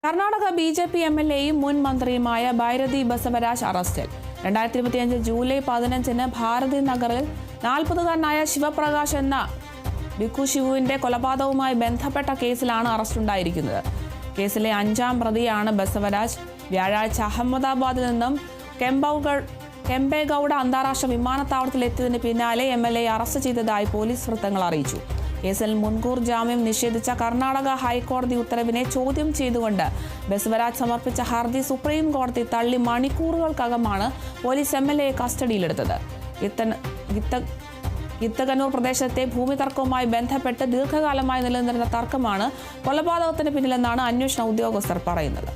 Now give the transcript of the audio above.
Karnataka BJP MLAയും മുൻ മന്ത്രിയുമായ ഭൈരതി ബസവരാജ് അറസ്റ്റിൽ. 2025 ജൂലൈ 15-ന് ഭാരതി നഗറിൽ 40-കാരനായ ശിവപ്രകാശ് എന്ന ഭിഖു ശിവുവിന്റെ കൊലപാതകവുമായി ബന്ധപ്പെട്ട കേസിലാണ് അറസ്റ്റുണ്ടായിരിക്കുന്നത്. കേസിലെ 5ാം പ്രതിയാണ് ബസവരാജ്. വ്യാഴാഴ്ച അഹമ്മദാബാദിൽ നിന്നും കെമ്പേഗൌഡ അന്താരാഷ്ട്ര വിമാനത്താവളത്തിൽ എത്തിയതിന് പിന്നാലെ MLA അറസ്റ്റ് ചെയ്തതായി പോലീസ് വൃത്തങ്ങൾ അറിയിച്ചു. കേസിൽ മുൻകൂർ ജാമ്യം നിഷേധിച്ച കർണാടക ഹൈക്കോടതി ഉത്തരവിനെ ചോദ്യം ചെയ്തുകൊണ്ട് ബസവരാജ് സമർപ്പിച്ച ഹർജി സുപ്രീം കോടതി തള്ളി മണിക്കൂറുകൾക്കകമാണ് പോലീസ് MLAയെ കസ്റ്റഡിയിലെടുത്തത്. ഗിത്തകനൂർ പ്രദേശത്തെ ഭൂമി തർക്കവുമായി ബന്ധപ്പെട്ട് ദീർഘകാലമായി നിലനിന്നിരുന്ന തർക്കമാണ് കൊലപാതകത്തിന് പിന്നിലെന്നാണ് അന്വേഷണ ഉദ്യോഗസ്ഥർ പറയുന്നത്.